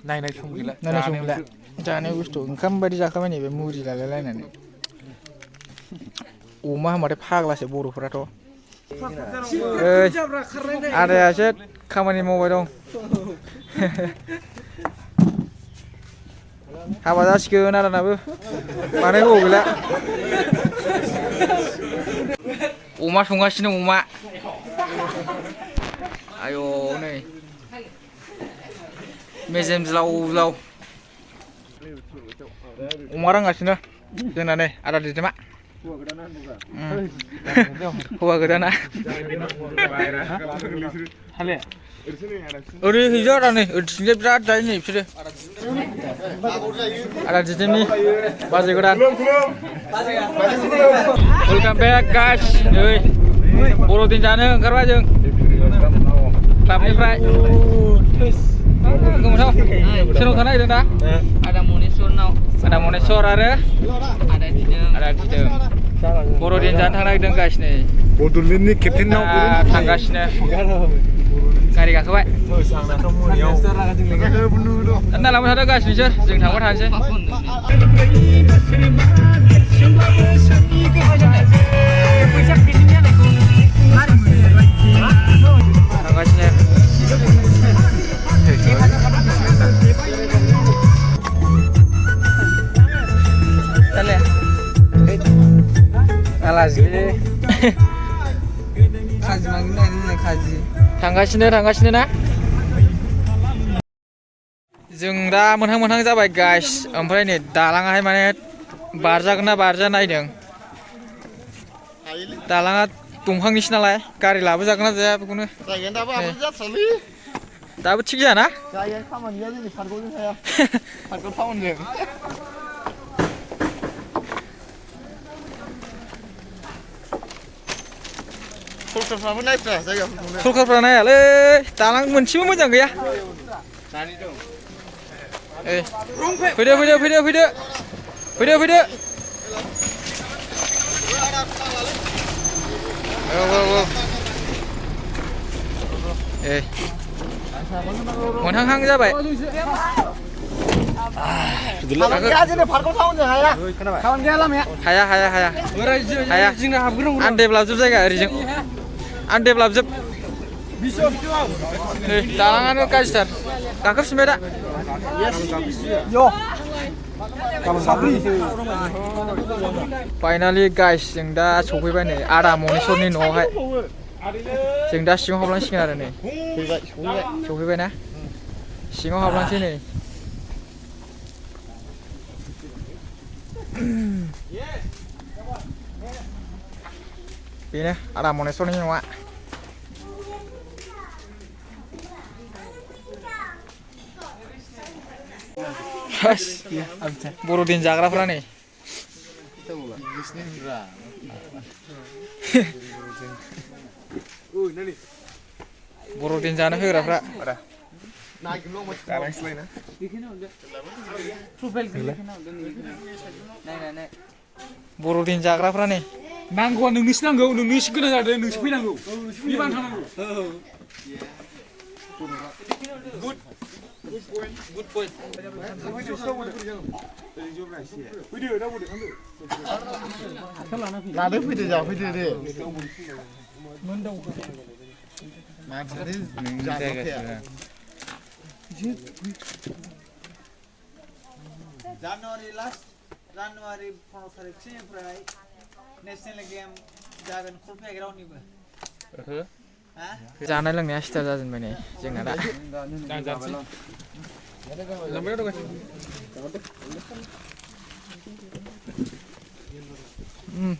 नायनाय सम गैला जानाय बुस्थु ओंखाम बायदि जाखाबाय नैबे मुरि लालायलायनानै अमा होनबाथाय फाग्लासो बर'फोराथ' आदायासो खामानि मावबाय दं हाबा जासिगोन आदानाबो माने गोबाव गैला अमा संगासिनो अमा आय' नै मेजेम ज्लाव ज्लाव अमा रानगासिनो जोंना नै आदा दैजोमा हौवा गोदाना ओरै हैजो आदा नै ओरैथिंजाय बिराद जायो नै बिसोरो आदा दैजोमनि बाजै गोदान वेलकाम बेक गाइस नै बर'दिन जानो ओंखारबाय जों क्लाबनिफ्राय गोमोथाव सोरनाव थानो नागिरदों दा आदा मनेस्वर आरो आदा दिदोम बर'दिन जानो थांनो नागिरदों गाइस नै बड'लेण्डनि केप्टेनाव थांगासिनो गारि गाखोबाय दाना लांबाय थादों गाइस बिसोर जों थांबाय थानोसै थांगासिनो थांगासिनो ना जों दा मोनहां जाबाय गाइस ओमफ्राय नै दालाङाहाय माने बारजागोन ना बारजा नायदों दालाङा दंफांनिसो नालाय गारि लाबोजागोन ना जाया बेखौनो दाबो थिग जायाना सरखारफ्रा नायालै दालां मोनसेबो मोजां गैया फैदो मोनहां जाबाय हाया आनडेभेलप जोब जायगा ओरैजों आनडेभेलप जोब दालाङानो गाज्रिथार गाखोफिनबाय दा फाइनालि गाइस जों दा सफैबाय नै आदा मनेस्वरनि न'आवहाय जों दा सिङाव हाबलांसिगोन आरो नै सफैबाय ना सिङाव हाबलांसै नै बेनो आदा मनेस्वरनि न'आ बर'दिन जाग्राफ्रा नै बर'दिन जानो होग्राफ्रा बर'दिन जाग्राफ्रा नै नांगौआ नोंनोसो नांगौ नोंनोसो गोनां जादों नोंसो फैनांगौ बिबान थानांगौ गुड पइन्ट लादो फैदो जाफैदो दे जानुवारि 15 तारिखनिफ्राय नेशनेल गेम जागोन कलफेग्राउन्डनिबो जानाय लोंनाया स्टार्ट जाजेनबाय नै जोंना दा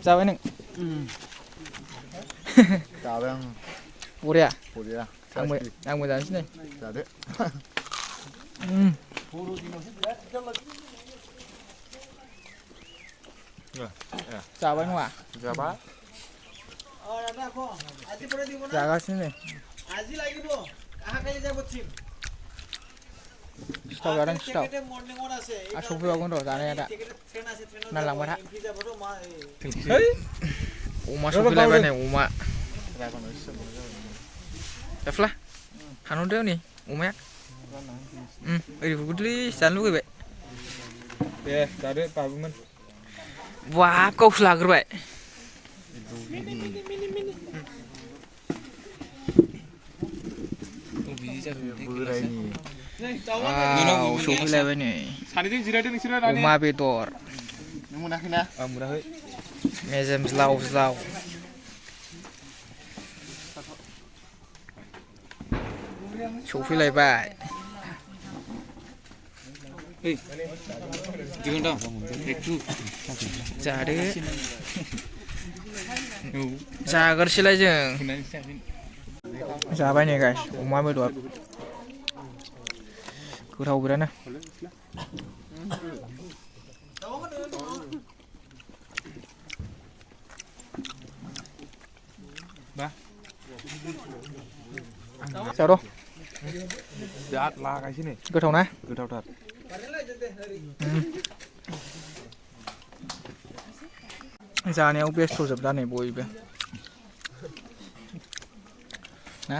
जाबाय नों जाबाय आं बरिया बरिया आंबो जानोसै नै जादो जाबाय नङा जाबाय जागासिनो नै सिथाव जादों सिथाव आरो सफैबावगोन र' जानाया दा नायलांबाय था अमा सफैलायबाय नै अमा जाफ्ला हानहरदो नै अमाया ओरैखौ गोदै जानो लुगैबाय दे जादो बाबुमोन वाब गावसो लाग्रोबाय बोरायनि वाव सफैलायबाय नै सानैजों जिरायदो नोंसोरो दानि अमा बेदर नों मोनाखैना आं मोनाखै मेजेम ज्लाव ज्लाव सफैलायबाय जादो जागोरसैलाय जों जाबाय नै गाइस अमा बेदर गोथाव बिरादनो जाद' बिराद लागायसै नै गोथाव ना गोथावथार जानायाव बेस्थ' जोब दा नै बयबो ना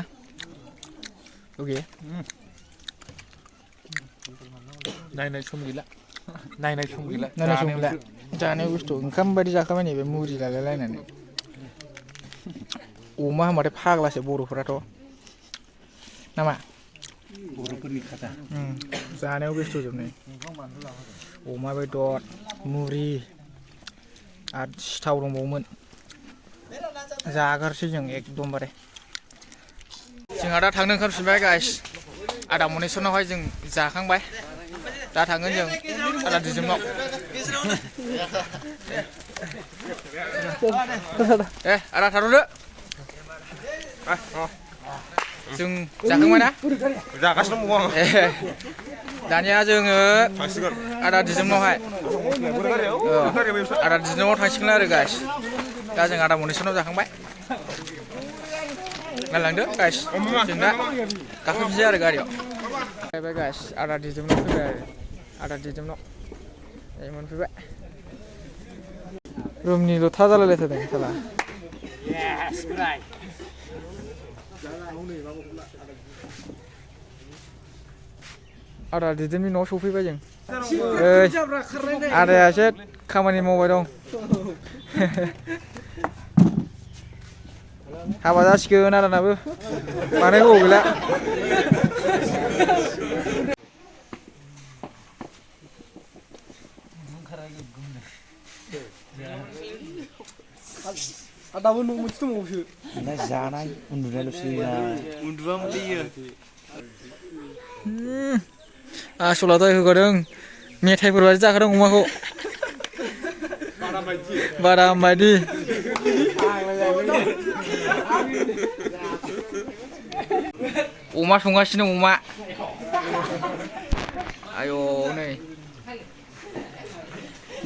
अके नायनाय सम गैला नायनाय सम गैला नायनाय सम गैला जानाय बुस्थु ओंखाम बायदि जाखाबाय नैबे मुरि लालायलायनानै अमा होनबाथाय फाग्लासो बर'फोराथ' नामा बर'फोरनि खाजा जानायाव बेस्थ' जोब नै अमा बेदर मुरि आरो सिथाव दंबावोमोन जागारसै जों एकदमबारे जोंहा दा थांनो ओंखारफिनबाय गाइस आदा मनेसनावहाय जों जाखांबाय दा थांगोन जों आदा दिजोमनाव आदा थाथ'दो जों जाखांबाय ना जागासिनो दङ आं दानिया जोङो आदा दिजोमनावहाय आदा दिजोमाव थांसिगोन आरो गाइस दा जों आदा मनेसनाव जाखांबाय नायलांदो गाइस जों दा गाखोफिनसै आरो गारियाव फैबाय गाइस आदा दिजोमनाव फैबाय आरो आदा दिजोमनाव मोनफैबाय रुमनिल' था जालायलायथारदों साला आदा दिदोमनि न'आव सफैबाय जों आदायासो खामानि मावबाय दं हाबा जासिगोन आदानाबो बानाय गोबाव गैला दाबो न' मोनसे दंबावोसो जानाय उन्दुनायल'सो उन्दुबा मोनलायो आसला दहाय होगादों मेथाइफोर बादि जाखादों अमाखौ बादाम बायदि अमा संगासिनो अमा आयौ नै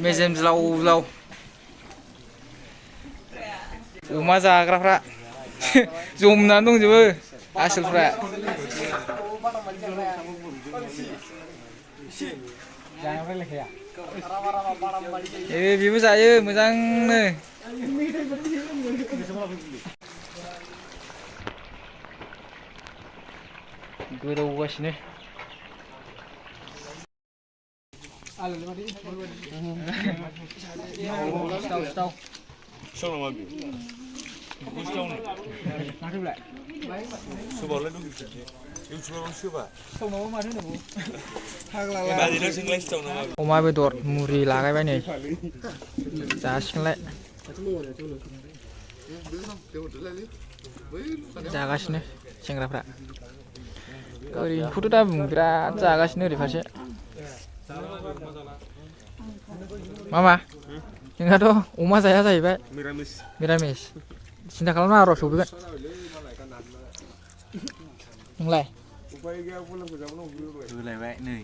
मेजेम ज्लाव ज्लाव अमा जाग्राफ्रा जमनानै दंजोबो आसोलफ्रा बेबो जायो मोजांनो गोदौगासिनो अमा बेदर मुरि लागायबाय नै जासिगोनलाय जागासिनो सेंग्राफ्रा ओरैखौथ' दा बिराद जागासिनो ओरै फारसे मामा जोंहाथ' अमा जाया जाहैबाय मिरामिस सिन्था खालामनाङा र' सफैगोन नोंलाय होलायबाय नै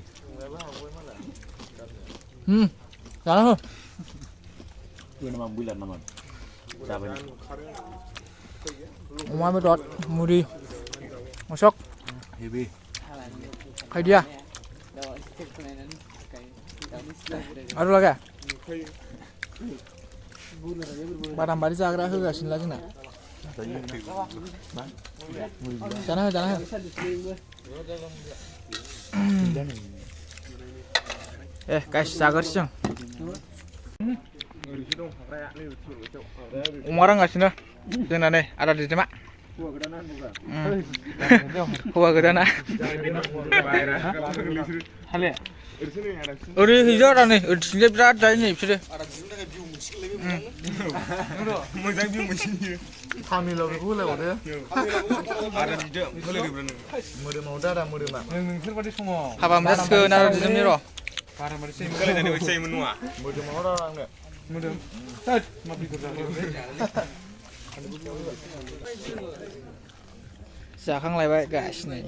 जाना हो अमा बेदर मुरि मसक खायदिया आरो लागा बादाम बारि जाग्रा होगासिनोला जोंना जाना हो गाइस जागोरसै जों अमा रांगासिनो जोंना नै आदा दैदेमा हौवा गोदाना ओरै हैजा आदा नै ओरैथिंजाय बिराद जायो नै बिसोरो मोजां बिउ मोनसियो फामिलाव बेखौ होलायबावदो आरो दिदोम होलायदोब्रा नों मोदोमाव दादा मोदोमा नोंसोरबादि समाव हाबा मोनजासिगोन आदा दैदेमनि र' बारा मारि जायो होलायनानै बायदि जायोमोन नङा मोदोमाव दादा आंनो मोदोम मा बेदर जागोन जाखांलायबाय गाइस नै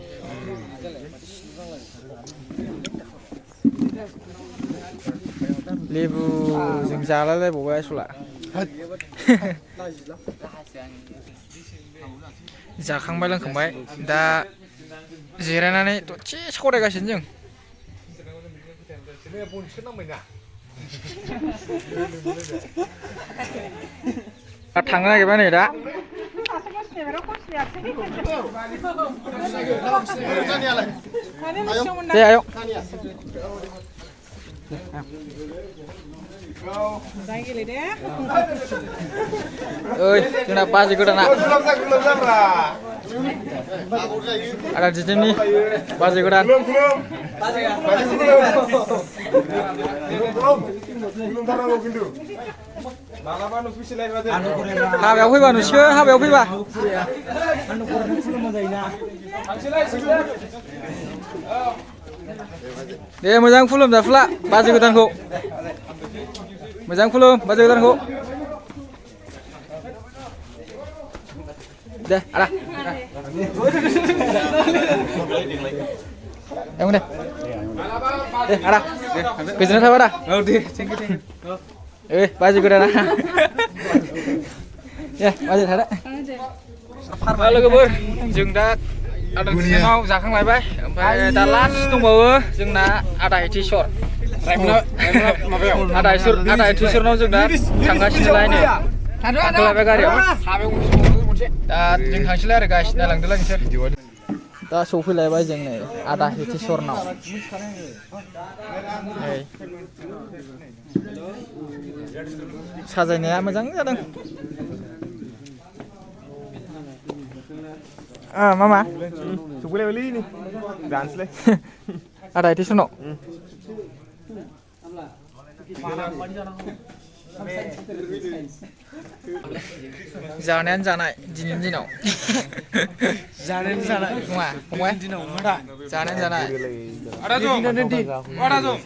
लेबुजों जालायलायबावबाय आसला जाखांबाय लोंखांबाय दा जिरायनानै दसे सावरायगासिनो जों थांनो नागिरबाय नै दा दे आयं ओइ जोंना बाजै गोदाना आदा दिदेमनि बाजै गोदान हाबायाव फैबा नुसिगोन हाबायाव फैबा दे मोजां खुलुम जाफुला बाजै गोदानखौ मोजां खुलुम बाजै गोदानखौ दे आदा yang deh ada goजोननाय थाबाय आदा औ दे थेंक इउ बाजै गोदाना दे बाजै थादो लोगोफोर जों दा आदा दिनाव जाखांलायबाय ओमफ्राय दा लास्ट दंबावो जोंना आदा हितेश्वर आदा हितेश्वरनाव जों दा थांगासिनोलाय नै गाखोलायबाय गारियाव दा जों थांसैलाय आरो गाइस नायलांदोलाय नोंसोर दा सौफैलायबाय जों नै आदा हितेश्वरनाव नै साजायनाया मोजां जादों मामा सौफैलायबायलै नै जानोसैलाय आदा हितेश्वरनाव जानायानो जानाय दिनैनि दिनाव जानायानो जानाय नङा फंबाय दिनाव मारा जानायानो जानाय आदा दं आदा दं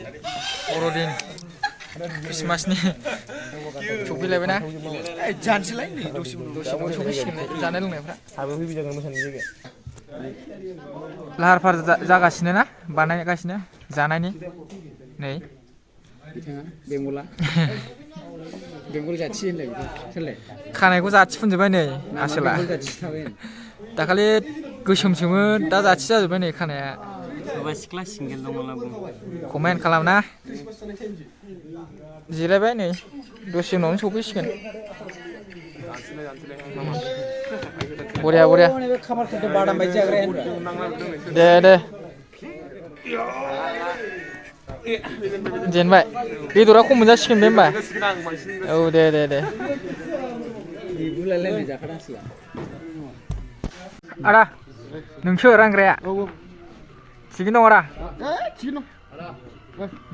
बर'दिन क्रिसमासनि सफैलायबायना जानोसैलाय नै दसे सफैसिगोन जानाय लोंनायफ्रा हाबायाव फैजागोन मोसानाय जायगाया लाहार फाहार जागासिनो ना बानायगासिनो जानायनि नै बिथाङा बेंगल जाथि होनलाय बेखौ सोरलाय खानायखौ जाथि फुनजोब्बाय नै आसोला जाथि थाबाय दाखालि गोसोमसोमोन दा जाथि जाजोब्बाय नै खानाया सोरबा सिख्ला सिंगेल दङब्ला बुं कमेन्ट खालामना जिरायबाय नै दसे उनावनो सफैसिगोन बरिया बरिया दे दे जेनबाय बेदरा खम मोनजासिगोन बे होमबा औ दे दे दे आदा नोंसो रानग्राया थिगैनो दं आदा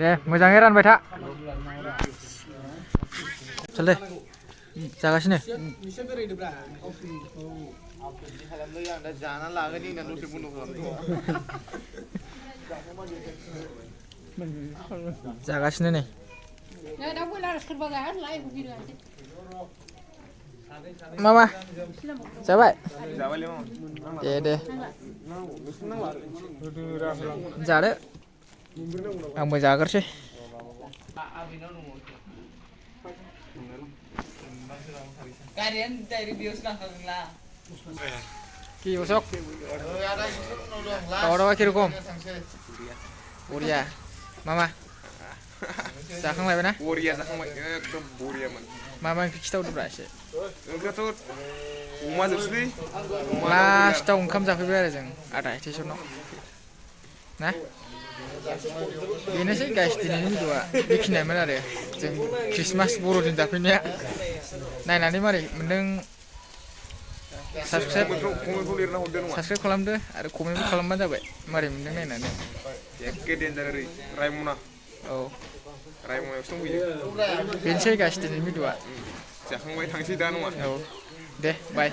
दे मोजाङै रानबाय था चल दे जागासिनो जाना लागोन होननानै दसे बन्द' खालामथ' जागासिनो नै मामा जाबाय दे दे जादो आंबो जागोरसै কি বসক খাওয়া দাওয়া কিরকম বরিয়া মামা जाखांलायबाय ना बरिया जाखांबाय एकदम बरियामोन मा मा ओंख्रि खिथाहरदोब्रा एसे ओंख्रियाथ' अमा जोबसै लास्टाव ओंखाम जाफैबाय आरो जों आदा हितेश्वरनाव ना बेनोसै गाइस दिनैनि भिडिअआ बेखिनियामोन आरो जों ख्रिस्टमास बर'दिन जाफैनाया नायनानै मारै मोन्दों साबस्क्राइब कमेन्टखौ लिरना हरदो नङा साबस्क्राइब खालामदो आरो कमेन्टबो खालामबानो जाबाय मारै मोन्दों नायनानै एखे डेन्जार ओरै रायमना औ रायमनायावसो दंफैयो बेनोसै गाइस दिनैनि भिडिअआ जाखांबाय थांसै दा नङा औ दे बाय